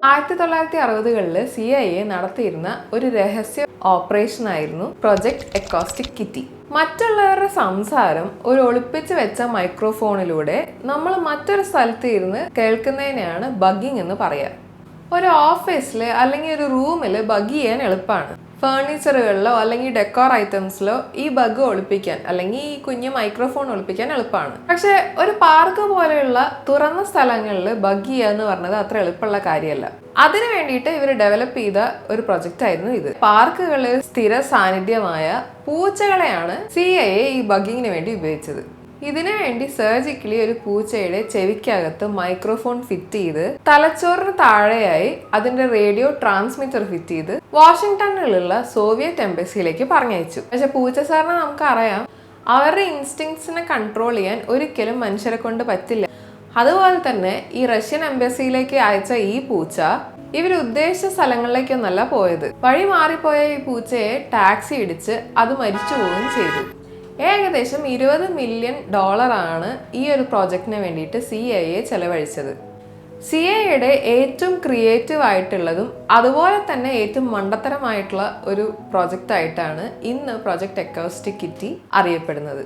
1960കളിൽ CIA നടത്തിയിരുന്ന ഒരു രഹസ്യ ഓപ്പറേഷൻ ആയിരുന്നു പ്രൊജക്ട് എക്കോസ്റ്റിക് കിറ്റി. മറ്റുള്ളവരുടെ സംസാരം ഒരു ഒളിപ്പിച്ച് വെച്ച മൈക്രോഫോണിലൂടെ നമ്മൾ മറ്റൊരു സ്ഥലത്ത് ഇരുന്ന് കേൾക്കുന്നതിനെയാണ് ബഗ്ഗിംഗ് എന്ന് പറയുക. ഒരു ഓഫീസിൽ അല്ലെങ്കിൽ ഒരു റൂമിൽ ബഗ് ചെയ്യാൻ എളുപ്പമാണ്. ഫേർണിച്ചറുകളിലോ അല്ലെങ്കിൽ ഡെക്കോർ ഐറ്റംസിലോ ഈ ബഗ് ഒളിപ്പിക്കാൻ അല്ലെങ്കിൽ ഈ കുഞ്ഞു മൈക്രോഫോൺ ഒളിപ്പിക്കാൻ എളുപ്പമാണ്. പക്ഷെ ഒരു പാർക്ക് പോലെയുള്ള തുറന്ന സ്ഥലങ്ങളിൽ ബഗ് ചെയ്യുക എന്ന് പറഞ്ഞത് അത്ര എളുപ്പമുള്ള കാര്യമല്ല. അതിനു വേണ്ടിയിട്ട് ഇവർ ഡെവലപ്പ് ചെയ്ത ഒരു പ്രൊജക്റ്റ് ആയിരുന്നു ഇത്. പാർക്കുകളിൽ സ്ഥിര സാന്നിധ്യമായ പൂച്ചകളെയാണ് CIA ഈ ബഗ്ഗിങ്ങിന് വേണ്ടി ഉപയോഗിച്ചത്. ഇതിനു വേണ്ടി സർജിക്കലി ഒരു പൂച്ചയുടെ ചെവിക്കകത്ത് മൈക്രോഫോൺ ഫിറ്റ് ചെയ്ത് തലച്ചോറിന് താഴെയായി അതിന്റെ റേഡിയോ ട്രാൻസ്മിറ്റർ ഫിറ്റ് ചെയ്ത് വാഷിംഗ്ടണിലുള്ള സോവിയറ്റ് എംബസിയിലേക്ക് പറഞ്ഞയച്ചു. പക്ഷെ പൂച്ച സാറിന് നമുക്കറിയാം, അവരുടെ ഇൻസ്റ്റിങ്സിനെ കൺട്രോൾ ചെയ്യാൻ ഒരിക്കലും മനുഷ്യരെ കൊണ്ട് പറ്റില്ല. അതുപോലെ തന്നെ ഈ റഷ്യൻ എംബസിയിലേക്ക് അയച്ച ഈ പൂച്ച ഇവർ ഉദ്ദേശിച്ച സ്ഥലങ്ങളിലേക്കൊന്നല്ല പോയത്. വഴി മാറിപ്പോയ ഈ പൂച്ചയെ ടാക്സി ഇടിച്ച് അത് മരിച്ചു പോവുകയും ചെയ്തു. ഏകദേശം $20 മില്യൺ ഈ ഒരു പ്രോജക്റ്റിന് വേണ്ടിയിട്ട് CIA ചെലവഴിച്ചത്. CIAയുടെ ഏറ്റവും ക്രിയേറ്റീവ് ആയിട്ടുള്ളതും അതുപോലെ തന്നെ ഏറ്റവും മണ്ടത്തരമായിട്ടുള്ള ഒരു പ്രോജക്റ്റ് ആയിട്ടാണ് ഇന്ന് പ്രൊജക്ട് എക്കോസ്റ്റിക് കിറ്റി അറിയപ്പെടുന്നത്.